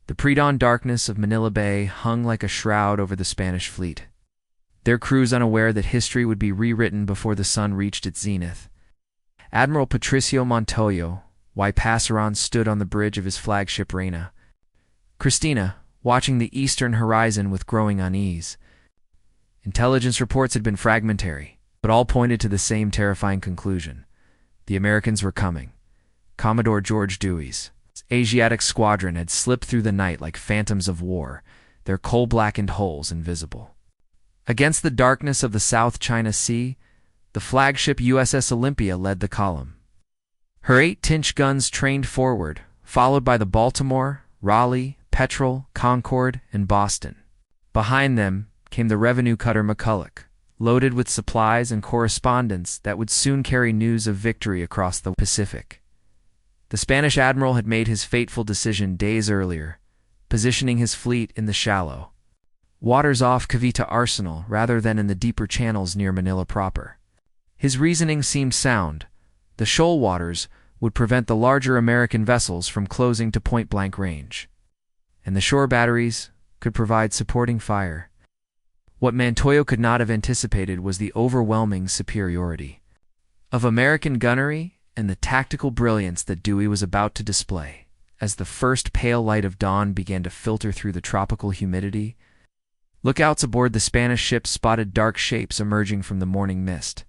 The pre-dawn darkness of Manila Bay hung like a shroud over the Spanish fleet, their crews unaware that history would be rewritten before the sun reached its zenith. Admiral Patricio Montoyo, Y. Passeron, stood on the bridge of his flagship Reina Cristina, watching the eastern horizon with growing unease. Intelligence reports had been fragmentary, but all pointed to the same terrifying conclusion. The Americans were coming. Commodore George Dewey's Asiatic squadron had slipped through the night like phantoms of war, their coal-blackened hulls invisible. Against the darkness of the South China Sea, the flagship USS Olympia led the column. Her 8-inch guns trained forward, followed by the Baltimore, Raleigh, Petrel, Concord, and Boston. Behind them came the revenue cutter McCulloch, loaded with supplies and correspondence that would soon carry news of victory across the Pacific. The Spanish admiral had made his fateful decision days earlier, positioning his fleet in the shallow waters off Cavite Arsenal rather than in the deeper channels near Manila proper. His reasoning seemed sound. The shoal waters would prevent the larger American vessels from closing to point-blank range, and the shore batteries could provide supporting fire. What Montoyo could not have anticipated was the overwhelming superiority of American gunnery and the tactical brilliance that Dewey was about to display. As the first pale light of dawn began to filter through the tropical humidity, lookouts aboard the Spanish ships spotted dark shapes emerging from the morning mist.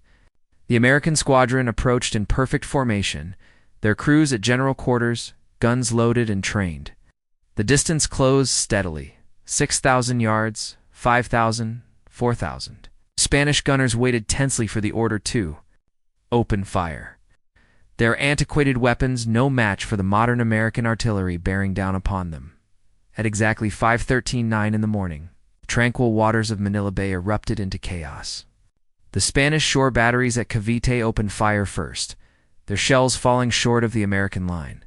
The American squadron approached in perfect formation, their crews at general quarters, guns loaded and trained. The distance closed steadily, 6,000 yards, 5,000, 4,000. Spanish gunners waited tensely for the order to open fire. Their antiquated weapons no match for the modern American artillery bearing down upon them. At exactly 5:13:09 in the morning, the tranquil waters of Manila Bay erupted into chaos. The Spanish shore batteries at Cavite opened fire first, their shells falling short of the American line.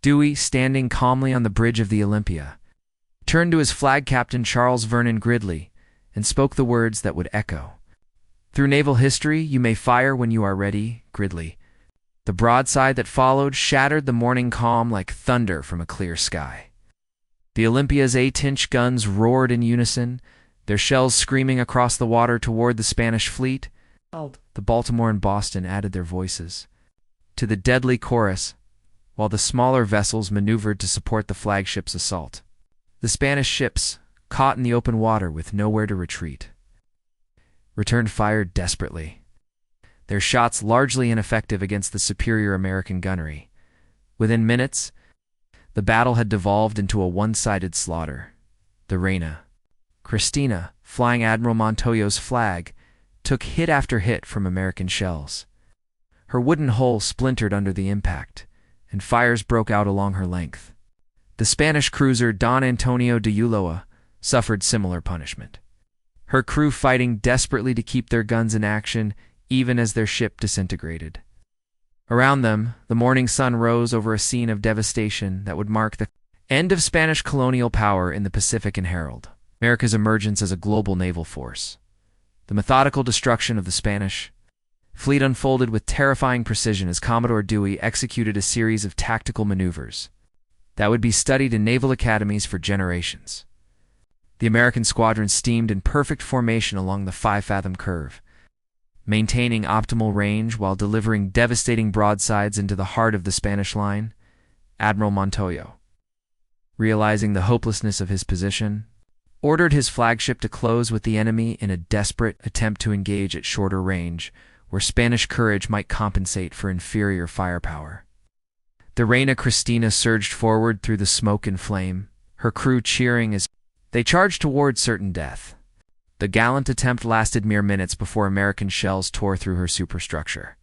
Dewey, standing calmly on the bridge of the Olympia, turned to his flag captain Charles Vernon Gridley and spoke the words that would echo through naval history. "You may fire when you are ready, Gridley." The broadside that followed shattered the morning calm like thunder from a clear sky. The Olympia's 8-inch guns roared in unison, their shells screaming across the water toward the Spanish fleet. The Baltimore and Boston added their voices to the deadly chorus, while the smaller vessels maneuvered to support the flagship's assault. The Spanish ships, caught in the open water with nowhere to retreat, returned fire desperately, their shots largely ineffective against the superior American gunnery. Within minutes, the battle had devolved into a one-sided slaughter. The Reina Cristina, flying Admiral Montoyo's flag, took hit after hit from American shells. Her wooden hull splintered under the impact, and fires broke out along her length. The Spanish cruiser Don Antonio de Ulloa suffered similar punishment, her crew fighting desperately to keep their guns in action even as their ship disintegrated. Around them, the morning sun rose over a scene of devastation that would mark the end of Spanish colonial power in the Pacific and herald America's emergence as a global naval force. The methodical destruction of the Spanish fleet unfolded with terrifying precision as Commodore Dewey executed a series of tactical maneuvers that would be studied in naval academies for generations. The American squadron steamed in perfect formation along the 5-fathom curve, maintaining optimal range while delivering devastating broadsides into the heart of the Spanish line. Admiral Montoyo, realizing the hopelessness of his position, ordered his flagship to close with the enemy in a desperate attempt to engage at shorter range, where Spanish courage might compensate for inferior firepower. The Reina Cristina surged forward through the smoke and flame, her crew cheering as they charged toward certain death. The gallant attempt lasted mere minutes before American shells tore through her superstructure,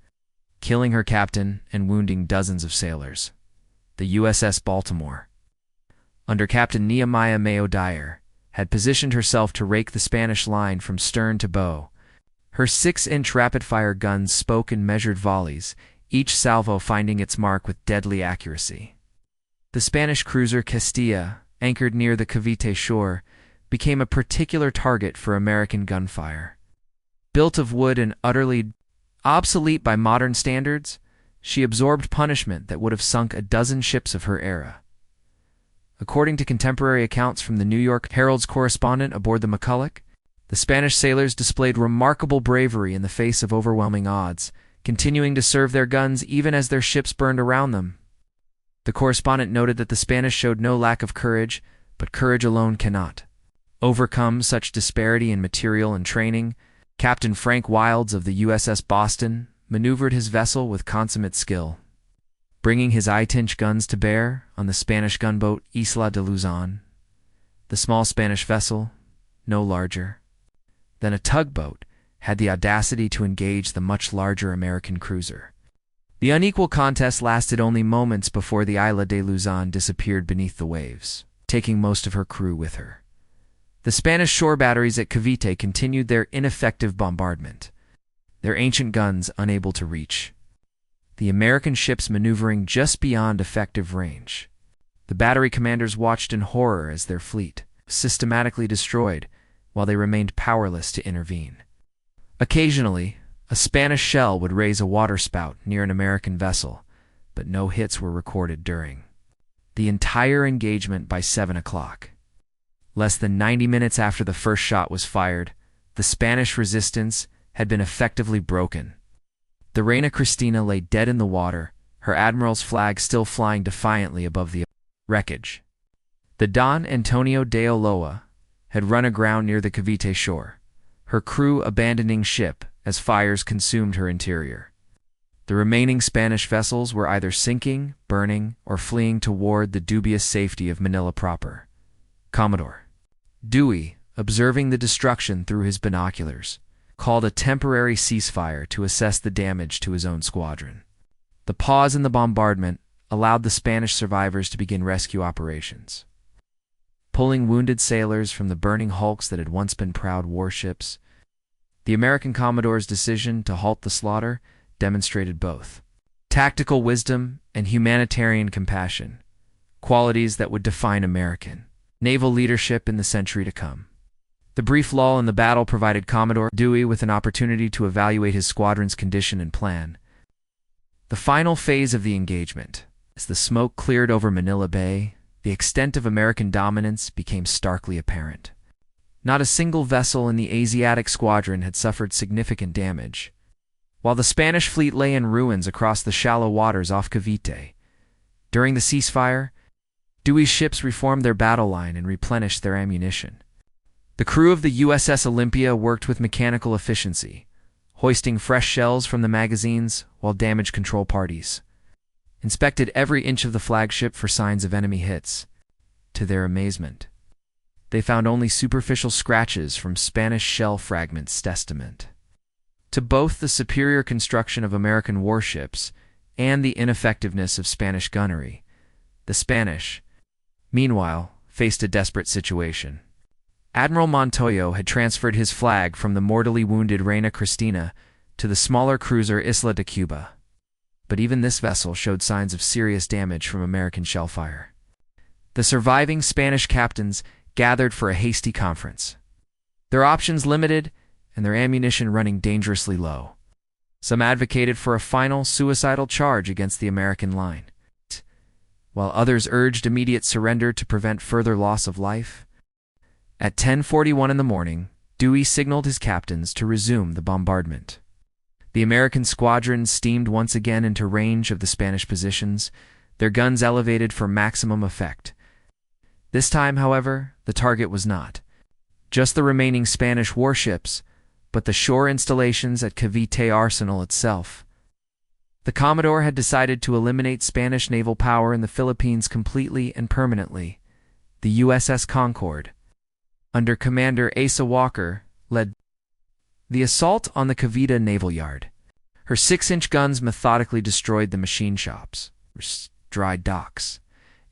killing her captain and wounding dozens of sailors. The USS Baltimore, under Captain Nehemiah Mayo Dyer, had positioned herself to rake the Spanish line from stern to bow. Her 6-inch rapid-fire guns spoke in measured volleys, each salvo finding its mark with deadly accuracy. The Spanish cruiser Castilla, anchored near the Cavite shore, became a particular target for American gunfire. Built of wood and utterly obsolete by modern standards, she absorbed punishment that would have sunk a dozen ships of her era. According to contemporary accounts from the New York Herald's correspondent aboard the McCulloch, the Spanish sailors displayed remarkable bravery in the face of overwhelming odds, continuing to serve their guns even as their ships burned around them. The correspondent noted that the Spanish showed no lack of courage, but courage alone cannot overcome such disparity in material and training. Captain Frank Wilds of the USS Boston maneuvered his vessel with consummate skill, bringing his I-10 guns to bear on the Spanish gunboat Isla de Luzon. The small Spanish vessel, no larger than a tugboat, had the audacity to engage the much larger American cruiser. The unequal contest lasted only moments before the Isla de Luzon disappeared beneath the waves, taking most of her crew with her. The Spanish shore batteries at Cavite continued their ineffective bombardment, their ancient guns unable to reach the American ships maneuvering just beyond effective range. The battery commanders watched in horror as their fleet was systematically destroyed, while they remained powerless to intervene. Occasionally, a Spanish shell would raise a waterspout near an American vessel, but no hits were recorded during the entire engagement. By 7 o'clock, less than 90 minutes after the first shot was fired, the Spanish resistance had been effectively broken. The Reina Cristina lay dead in the water, her admiral's flag still flying defiantly above the wreckage. The Don Antonio de Ulloa had run aground near the Cavite shore, her crew abandoning ship as fires consumed her interior. The remaining Spanish vessels were either sinking, burning, or fleeing toward the dubious safety of Manila proper. Commodore Dewey, observing the destruction through his binoculars, called a temporary ceasefire to assess the damage to his own squadron. The pause in the bombardment allowed the Spanish survivors to begin rescue operations. Pulling wounded sailors from the burning hulks that had once been proud warships, the American Commodore's decision to halt the slaughter demonstrated both tactical wisdom and humanitarian compassion, qualities that would define American naval leadership in the century to come. The brief lull in the battle provided Commodore Dewey with an opportunity to evaluate his squadron's condition and plan. The final phase of the engagement, as the smoke cleared over Manila Bay, the extent of American dominance became starkly apparent. Not a single vessel in the Asiatic squadron had suffered significant damage, while the Spanish fleet lay in ruins across the shallow waters off Cavite. During the ceasefire, Dewey's ships reformed their battle line and replenished their ammunition. The crew of the USS Olympia worked with mechanical efficiency, hoisting fresh shells from the magazines while damage control parties inspected every inch of the flagship for signs of enemy hits. To their amazement, they found only superficial scratches from Spanish shell fragments testament to both the superior construction of American warships and the ineffectiveness of Spanish gunnery. The Spanish, meanwhile, faced a desperate situation. Admiral Montoyo had transferred his flag from the mortally wounded Reina Cristina to the smaller cruiser Isla de Cuba. But even this vessel showed signs of serious damage from American shellfire. The surviving Spanish captains gathered for a hasty conference, their options limited and their ammunition running dangerously low. Some advocated for a final suicidal charge against the American line, while others urged immediate surrender to prevent further loss of life. At 10:41 in the morning, Dewey signaled his captains to resume the bombardment. The American squadron steamed once again into range of the Spanish positions, their guns elevated for maximum effect. This time, however, the target was not just the remaining Spanish warships, but the shore installations at Cavite Arsenal itself. The Commodore had decided to eliminate Spanish naval power in the Philippines completely and permanently. The USS Concord, under Commander Asa Walker, led the assault on the Cavite Naval Yard. Her 6-inch guns methodically destroyed the machine shops, dry docks,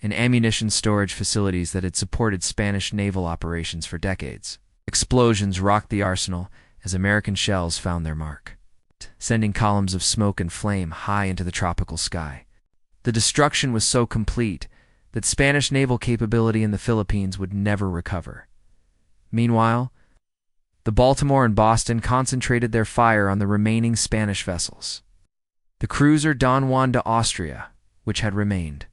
and ammunition storage facilities that had supported Spanish naval operations for decades. Explosions rocked the arsenal as American shells found their mark, sending columns of smoke and flame high into the tropical sky. The destruction was so complete that Spanish naval capability in the Philippines would never recover. Meanwhile, the Baltimore and Boston concentrated their fire on the remaining Spanish vessels. The cruiser Don Juan de Austria, which had remained,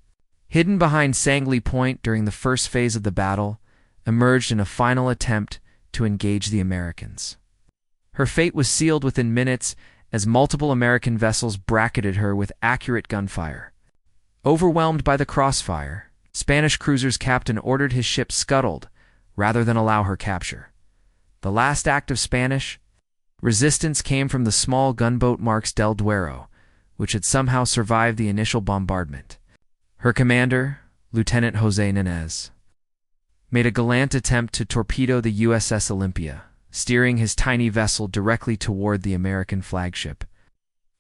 hidden behind Sangley Point during the first phase of the battle, emerged in a final attempt to engage the Americans. Her fate was sealed within minutes as multiple American vessels bracketed her with accurate gunfire. Overwhelmed by the crossfire, Spanish cruiser's captain ordered his ship scuttled rather than allow her capture. The last act of Spanish resistance came from the small gunboat Marques del Duero, which had somehow survived the initial bombardment. Her commander, Lieutenant José Núñez, made a gallant attempt to torpedo the USS Olympia, steering his tiny vessel directly toward the American flagship.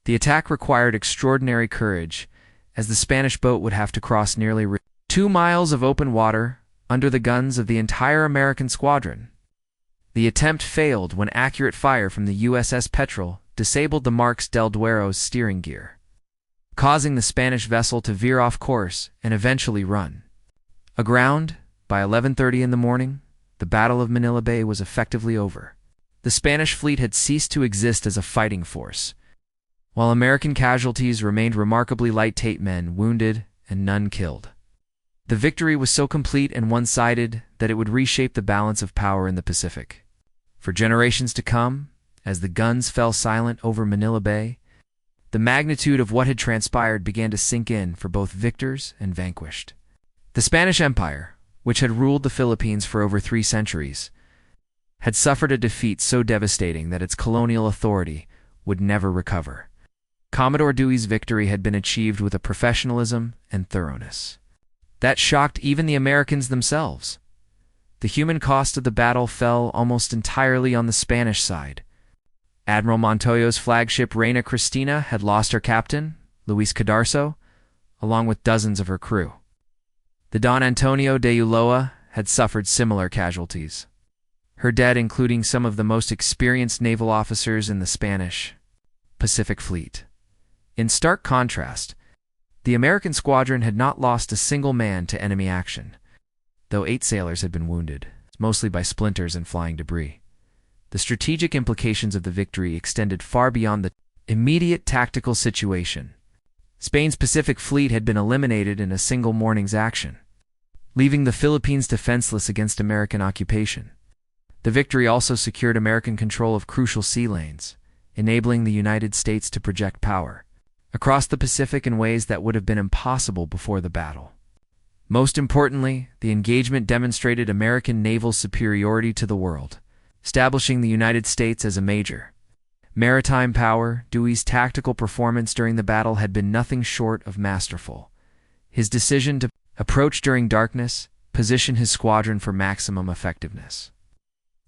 The attack required extraordinary courage, as the Spanish boat would have to cross nearly 2 miles of open water under the guns of the entire American squadron. The attempt failed when accurate fire from the USS Petrel disabled the Marques del Duero's steering gear, causing the Spanish vessel to veer off course and eventually run aground. By 11:30 in the morning, the Battle of Manila Bay was effectively over. The Spanish fleet had ceased to exist as a fighting force, while American casualties remained remarkably light: 8 men wounded and none killed. The victory was so complete and one-sided that it would reshape the balance of power in the Pacific. For generations to come, as the guns fell silent over Manila Bay, the magnitude of what had transpired began to sink in for both victors and vanquished. The Spanish Empire, which had ruled the Philippines for over 3 centuries, had suffered a defeat so devastating that its colonial authority would never recover. Commodore Dewey's victory had been achieved with a professionalism and thoroughness that shocked even the Americans themselves. The human cost of the battle fell almost entirely on the Spanish side. Admiral Montoyo's flagship Reina Cristina had lost her captain, Luis Cadarso, along with dozens of her crew. The Don Antonio de Ulloa had suffered similar casualties, her dead including some of the most experienced naval officers in the Spanish Pacific Fleet. In stark contrast, the American squadron had not lost a single man to enemy action, though 8 sailors had been wounded, mostly by splinters and flying debris. The strategic implications of the victory extended far beyond the immediate tactical situation. Spain's Pacific Fleet had been eliminated in a single morning's action, leaving the Philippines defenseless against American occupation. The victory also secured American control of crucial sea lanes, enabling the United States to project power across the Pacific in ways that would have been impossible before the battle. Most importantly, the engagement demonstrated American naval superiority to the world, establishing the United States as a major maritime power. Dewey's tactical performance during the battle had been nothing short of masterful. His decision to approach during darkness, position his squadron for maximum effectiveness,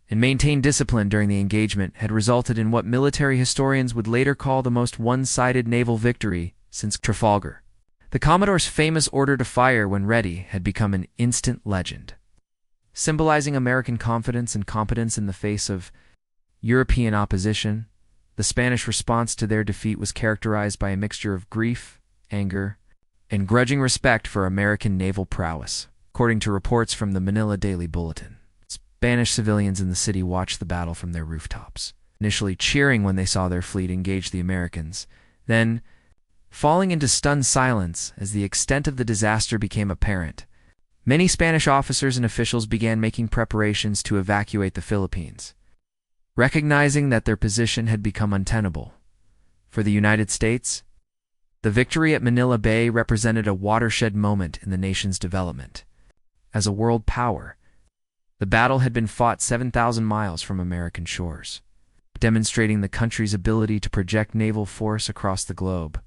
and maintain discipline during the engagement had resulted in what military historians would later call the most one-sided naval victory since Trafalgar. The Commodore's famous order to fire when ready had become an instant legend, symbolizing American confidence and competence in the face of European opposition. The Spanish response to their defeat was characterized by a mixture of grief, anger, and grudging respect for American naval prowess, according to reports from the Manila Daily Bulletin. Spanish civilians in the city watched the battle from their rooftops, initially cheering when they saw their fleet engage the Americans, then falling into stunned silence as the extent of the disaster became apparent. Many Spanish officers and officials began making preparations to evacuate the Philippines, recognizing that their position had become untenable. For the United States, the victory at Manila Bay represented a watershed moment in the nation's development. As a world power, the battle had been fought 7,000 miles from American shores, demonstrating the country's ability to project naval force across the globe.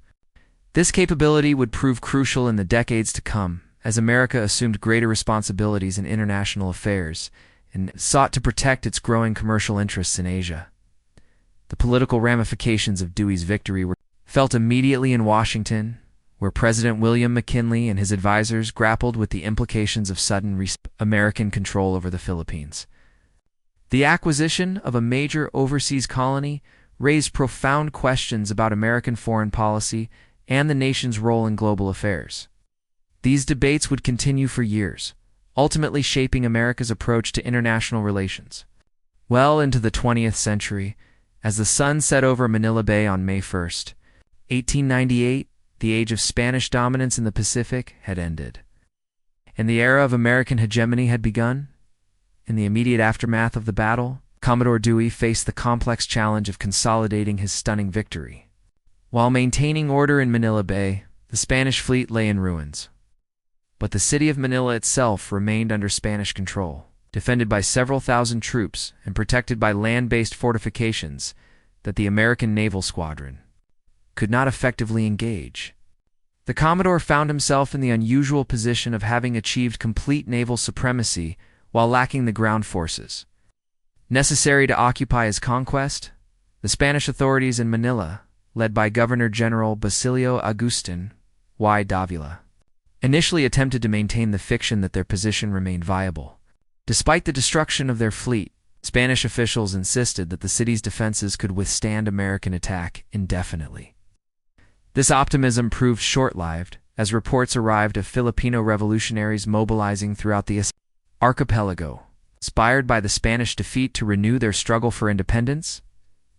This capability would prove crucial in the decades to come, as America assumed greater responsibilities in international affairs and sought to protect its growing commercial interests in Asia. The political ramifications of Dewey's victory were felt immediately in Washington, where President William McKinley and his advisors grappled with the implications of sudden American control over the Philippines. The acquisition of a major overseas colony raised profound questions about American foreign policy and the nation's role in global affairs. These debates would continue for years, ultimately shaping America's approach to international relations. Well into the 20th century, as the sun set over Manila Bay on May 1st, 1898, the age of Spanish dominance in the Pacific had ended. and the era of American hegemony had begun. In the immediate aftermath of the battle, Commodore Dewey faced the complex challenge of consolidating his stunning victory. While maintaining order in Manila Bay, the Spanish fleet lay in ruins. But the city of Manila itself remained under Spanish control, defended by several thousand troops and protected by land-based fortifications that the American naval squadron could not effectively engage. The Commodore found himself in the unusual position of having achieved complete naval supremacy while lacking the ground forces necessary to occupy his conquest. The Spanish authorities in Manila, led by Governor-General Basilio Agustin y Davila, initially attempted to maintain the fiction that their position remained viable. Despite the destruction of their fleet, Spanish officials insisted that the city's defenses could withstand American attack indefinitely. This optimism proved short-lived, as reports arrived of Filipino revolutionaries mobilizing throughout the archipelago. Inspired by the Spanish defeat to renew their struggle for independence,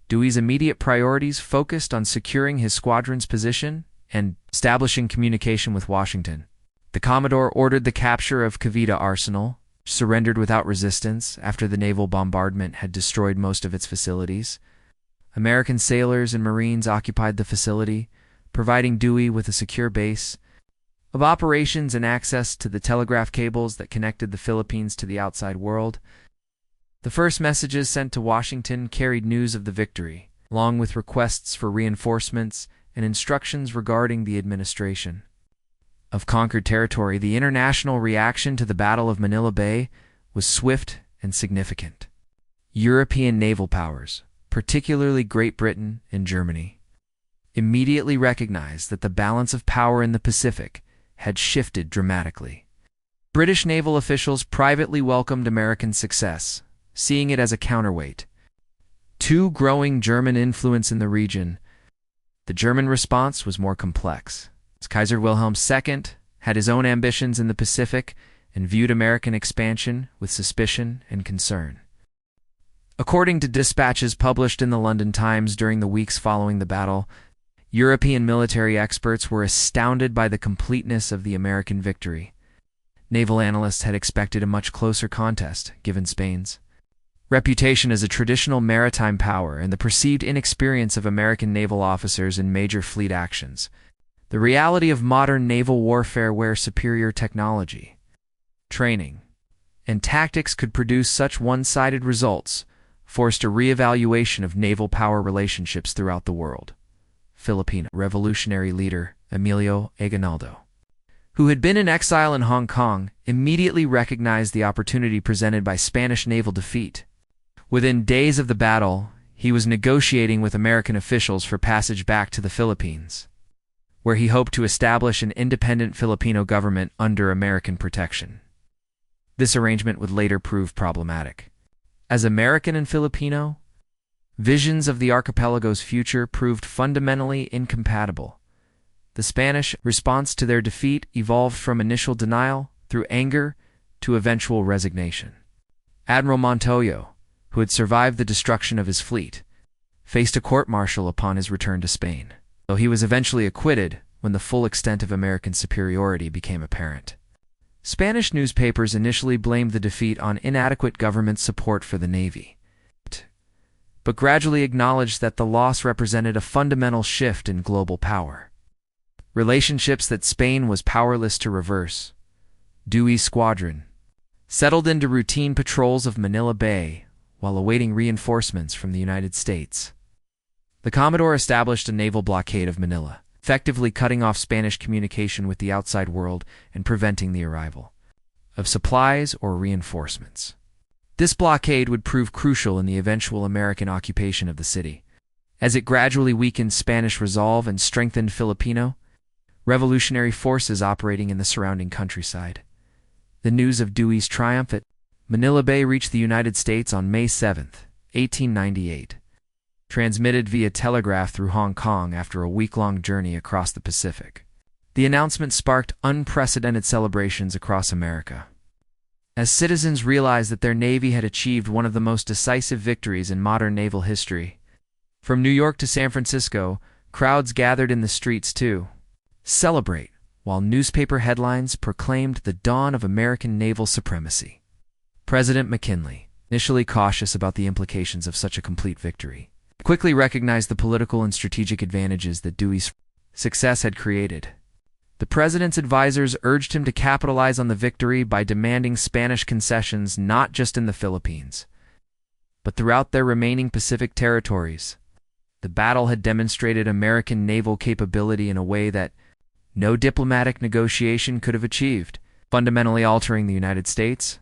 Dewey's immediate priorities focused on securing his squadron's position and establishing communication with Washington. The Commodore ordered the capture of Cavite Arsenal, which surrendered without resistance after the naval bombardment had destroyed most of its facilities. American sailors and Marines occupied the facility, providing Dewey with a secure base of operations and access to the telegraph cables that connected the Philippines to the outside world. The first messages sent to Washington carried news of the victory, along with requests for reinforcements and instructions regarding the administration of conquered territory. The international reaction to the Battle of Manila Bay was swift and significant. European naval powers, particularly Great Britain and Germany, immediately recognized that the balance of power in the Pacific had shifted dramatically. British naval officials privately welcomed American success, seeing it as a counterweight to growing German influence in the region. The German response was more complex, as Kaiser Wilhelm II had his own ambitions in the Pacific and viewed American expansion with suspicion and concern. According to dispatches published in the London Times during the weeks following the battle, European military experts were astounded by the completeness of the American victory. Naval analysts had expected a much closer contest, given Spain's reputation as a traditional maritime power and the perceived inexperience of American naval officers in major fleet actions. The reality of modern naval warfare, where superior technology, training, and tactics could produce such one-sided results, forced a re-evaluation of naval power relationships throughout the world. Filipino revolutionary leader Emilio Aguinaldo, who had been in exile in Hong Kong, immediately recognized the opportunity presented by Spanish naval defeat. Within days of the battle, he was negotiating with American officials for passage back to the Philippines, where he hoped to establish an independent Filipino government under American protection. This arrangement would later prove problematic. As American and Filipino visions of the archipelago's future proved fundamentally incompatible. The Spanish response to their defeat evolved from initial denial through anger to eventual resignation. Admiral Montoyo, who had survived the destruction of his fleet, faced a court-martial upon his return to Spain, though he was eventually acquitted when the full extent of American superiority became apparent. Spanish newspapers initially blamed the defeat on inadequate government support for the Navy, but gradually acknowledged that the loss represented a fundamental shift in global power. Relationships that Spain was powerless to reverse. Dewey's squadron settled into routine patrols of Manila Bay while awaiting reinforcements from the United States. The Commodore established a naval blockade of Manila, effectively cutting off Spanish communication with the outside world and preventing the arrival of supplies or reinforcements. This blockade would prove crucial in the eventual American occupation of the city, as it gradually weakened Spanish resolve and strengthened Filipino revolutionary forces operating in the surrounding countryside. The news of Dewey's triumph at Manila Bay reached the United States on May 7, 1898, transmitted via telegraph through Hong Kong after a week-long journey across the Pacific. The announcement sparked unprecedented celebrations across America, as citizens realized that their Navy had achieved one of the most decisive victories in modern naval history. From New York to San Francisco, crowds gathered in the streets to celebrate while newspaper headlines proclaimed the dawn of American naval supremacy. President McKinley, initially cautious about the implications of such a complete victory, quickly recognized the political and strategic advantages that Dewey's success had created. The president's advisors urged him to capitalize on the victory by demanding Spanish concessions not just in the Philippines, but throughout their remaining Pacific territories. The battle had demonstrated American naval capability in a way that no diplomatic negotiation could have achieved, fundamentally altering the United States'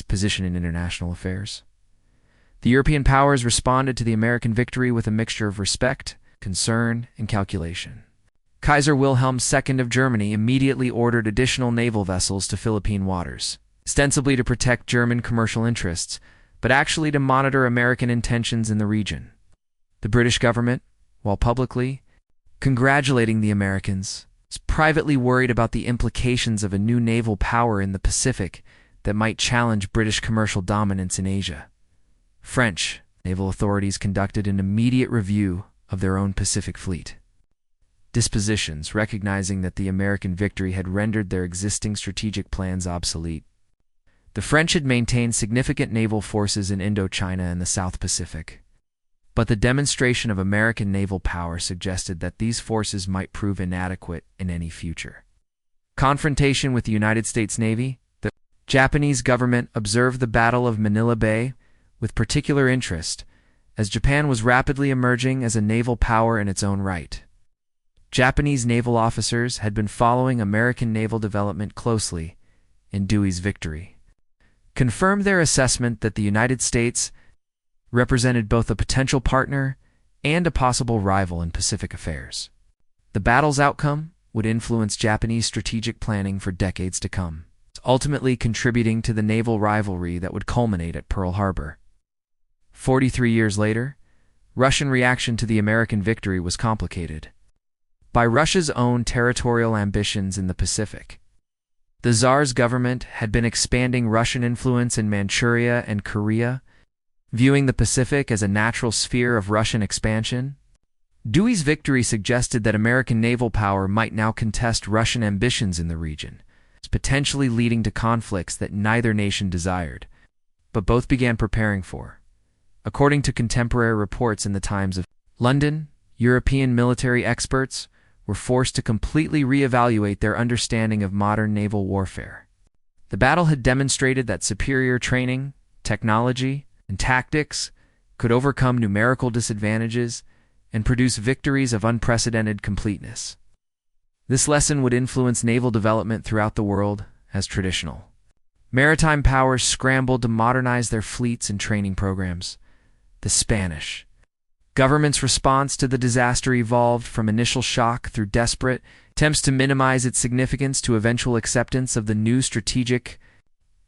position in international affairs. The European powers responded to the American victory with a mixture of respect, concern, and calculation. Kaiser Wilhelm II of Germany immediately ordered additional naval vessels to Philippine waters, ostensibly to protect German commercial interests, but actually to monitor American intentions in the region. The British government, while publicly congratulating the Americans, was privately worried about the implications of a new naval power in the Pacific that might challenge British commercial dominance in Asia. French naval authorities conducted an immediate review of their own Pacific fleet dispositions, recognizing that the American victory had rendered their existing strategic plans obsolete. The French had maintained significant naval forces in Indochina and the South Pacific, but the demonstration of American naval power suggested that these forces might prove inadequate in any future confrontation with the United States Navy. The Japanese government observed the Battle of Manila Bay with particular interest, as Japan was rapidly emerging as a naval power in its own right. Japanese naval officers had been following American naval development closely, and Dewey's victory confirmed their assessment that the United States represented both a potential partner and a possible rival in Pacific affairs. The battle's outcome would influence Japanese strategic planning for decades to come, ultimately contributing to the naval rivalry that would culminate at Pearl Harbor. 43 years later, Russian reaction to the American victory was complicated by Russia's own territorial ambitions in the Pacific. The Tsar's government had been expanding Russian influence in Manchuria and Korea, viewing the Pacific as a natural sphere of Russian expansion. Dewey's victory suggested that American naval power might now contest Russian ambitions in the region, potentially leading to conflicts that neither nation desired, but both began preparing for. According to contemporary reports in the Times of London, European military experts were forced to completely reevaluate their understanding of modern naval warfare. The battle had demonstrated that superior training, technology, and tactics could overcome numerical disadvantages and produce victories of unprecedented completeness. This lesson would influence naval development throughout the world as traditional maritime powers scrambled to modernize their fleets and training programs. The Spanish government's response to the disaster evolved from initial shock through desperate attempts to minimize its significance to eventual acceptance of the new strategic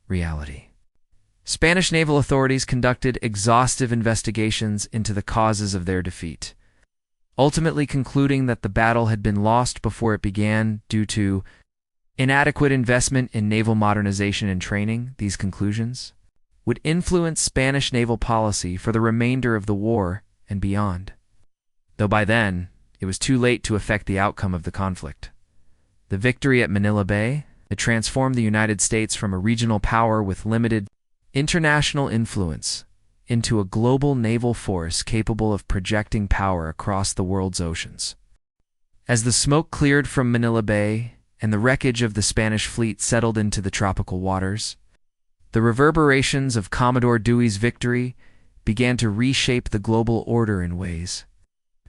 reality. Spanish naval authorities conducted exhaustive investigations into the causes of their defeat, ultimately concluding that the battle had been lost before it began due to inadequate investment in naval modernization and training. These conclusions would influence Spanish naval policy for the remainder of the war and beyond, though by then it was too late to affect the outcome of the conflict. The victory at Manila Bay had transformed the United States from a regional power with limited international influence into a global naval force capable of projecting power across the world's oceans. As the smoke cleared from Manila Bay and the wreckage of the Spanish fleet settled into the tropical waters, the reverberations of Commodore Dewey's victory began to reshape the global order in ways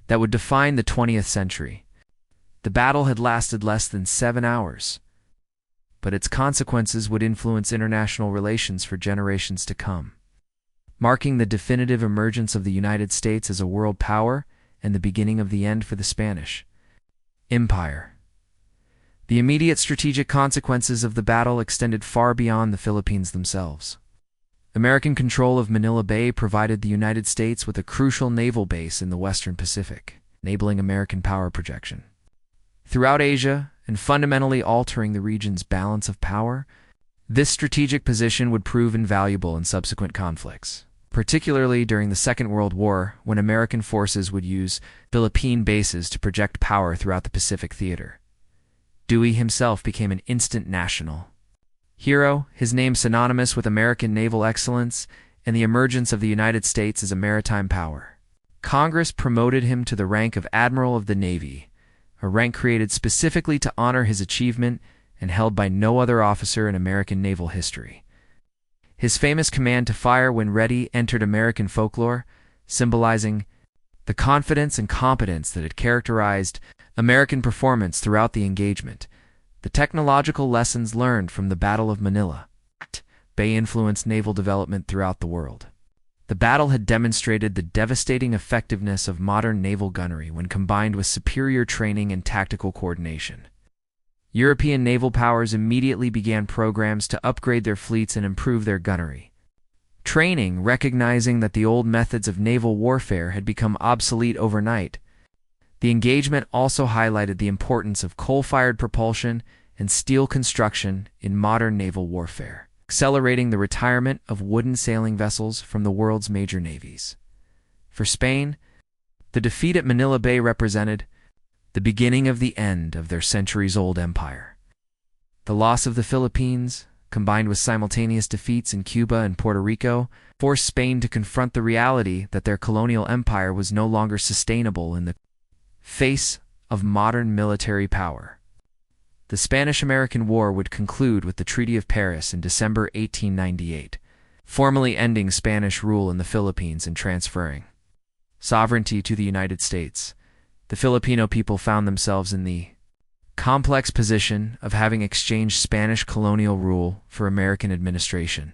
that would define the 20th century. The battle had lasted less than 7 hours, but its consequences would influence international relations for generations to come, marking the definitive emergence of the United States as a world power and the beginning of the end for the Spanish Empire. The immediate strategic consequences of the battle extended far beyond the Philippines themselves. American control of Manila Bay provided the United States with a crucial naval base in the Western Pacific, enabling American power projection throughout Asia and fundamentally altering the region's balance of power. This strategic position would prove invaluable in subsequent conflicts, particularly during the Second World War, when American forces would use Philippine bases to project power throughout the Pacific theater. Dewey himself became an instant national hero, his name synonymous with American naval excellence and the emergence of the United States as a maritime power. Congress promoted him to the rank of Admiral of the Navy, a rank created specifically to honor his achievement and held by no other officer in American naval history. His famous command to fire when ready entered American folklore, symbolizing the confidence and competence that had characterized American performance throughout the engagement. The technological lessons learned from the Battle of Manila Bay influenced naval development throughout the world. The battle had demonstrated the devastating effectiveness of modern naval gunnery when combined with superior training and tactical coordination. European naval powers immediately began programs to upgrade their fleets and improve their gunnery. Training, recognizing that the old methods of naval warfare had become obsolete overnight. The engagement also highlighted the importance of coal-fired propulsion and steel construction in modern naval warfare, accelerating the retirement of wooden sailing vessels from the world's major navies. For Spain, the defeat at Manila Bay represented the beginning of the end of their centuries-old empire. The loss of the Philippines, combined with simultaneous defeats in Cuba and Puerto Rico, forced Spain to confront the reality that their colonial empire was no longer sustainable in the face of modern military power. The Spanish-American War would conclude with the Treaty of Paris in December 1898, formally ending Spanish rule in the Philippines and transferring sovereignty to the United States. The Filipino people found themselves in the complex position of having exchanged Spanish colonial rule for American administration,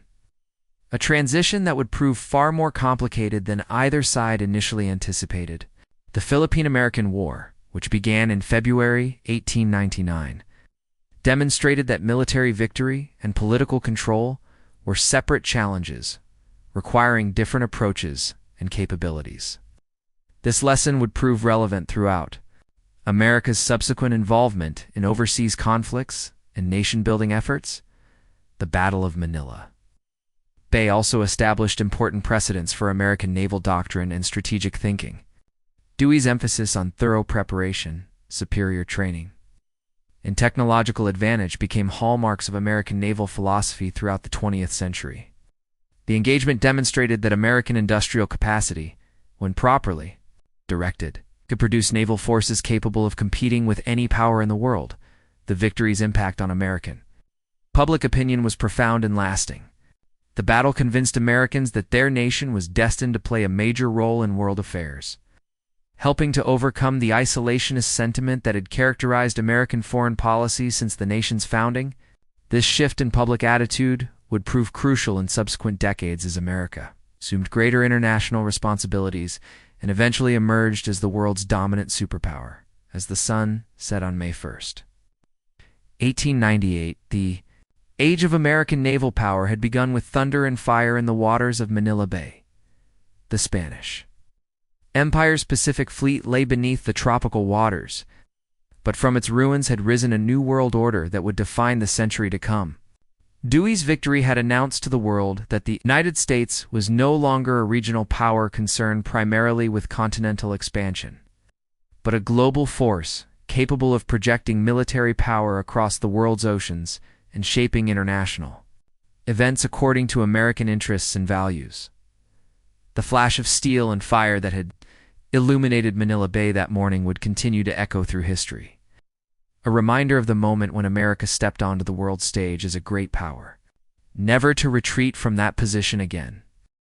a transition that would prove far more complicated than either side initially anticipated. The Philippine-American War, which began in February 1899, demonstrated that military victory and political control were separate challenges, requiring different approaches and capabilities. This lesson would prove relevant throughout America's subsequent involvement in overseas conflicts and nation-building efforts. The Battle of Manila Bay also established important precedents for American naval doctrine and strategic thinking. Dewey's emphasis on thorough preparation, superior training, and technological advantage became hallmarks of American naval philosophy throughout the 20th century. The engagement demonstrated that American industrial capacity, when properly directed, could produce naval forces capable of competing with any power in the world. The victory's impact on American public opinion was profound and lasting. The battle convinced Americans that their nation was destined to play a major role in world affairs, helping to overcome the isolationist sentiment that had characterized American foreign policy since the nation's founding. This shift in public attitude would prove crucial in subsequent decades as America assumed greater international responsibilities and eventually emerged as the world's dominant superpower, as the sun set on May 1st. 1898, the age of American naval power had begun with thunder and fire in the waters of Manila Bay. The Spanish Empire's Pacific Fleet lay beneath the tropical waters, but from its ruins had risen a new world order that would define the century to come. Dewey's victory had announced to the world that the United States was no longer a regional power concerned primarily with continental expansion, but a global force capable of projecting military power across the world's oceans and shaping international events according to American interests and values. The flash of steel and fire that had illuminated Manila Bay that morning would continue to echo through history, a reminder of the moment when America stepped onto the world stage as a great power, never to retreat from that position again.